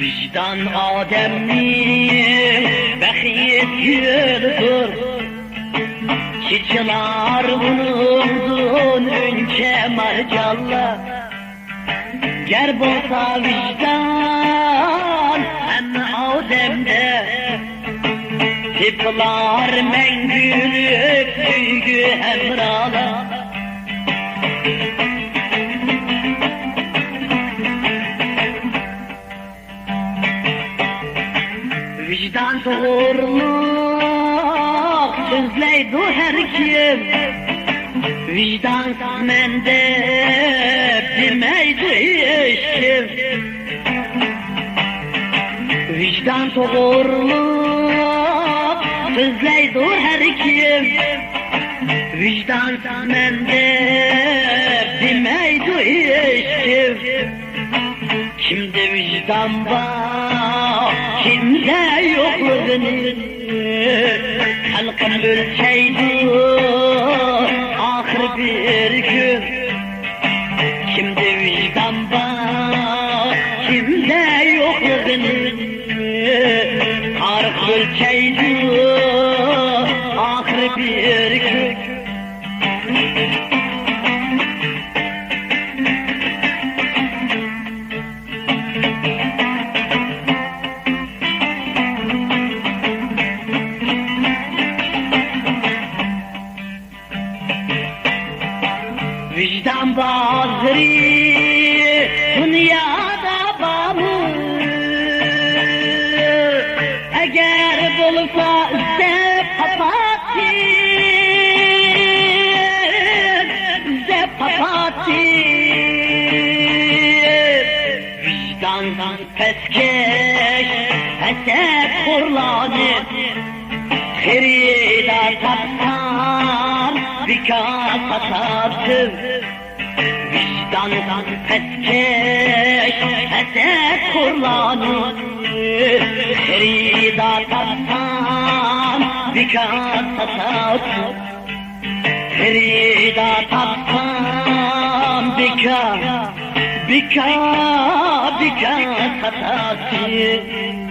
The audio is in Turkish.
Vicdan Adem'nin behiyet yürüdür. Çiçeler bulundun önce marcalla. Ger bolsa vicdan hem Adem'de, tiplar mengülük düygü hemrala. Vicdan doğruluk sözleydi her kim. Vicdansız mende demeydi hiç kim. Vicdan doğruluk sözleydi her kim. Vicdansız mende demeydi hiç kim. Kimde vicdan var, kimde yokluğunu, halkın ölçeydi ahir bir gün. Kimde vicdan var, kimde yokluğunu, halk ölçeydi ahir bir gün. Vicdan bazri dünyada bağlı. Eğer bulsa zep papatir. Vicdandan peskeş esep kurlanır. Kırıda tapsan vikas atarsın. Vicdandan peskeş esep kurlanır. Kırıda tapsan vikas atarsın. Kırıda tapsan vikas atarsın.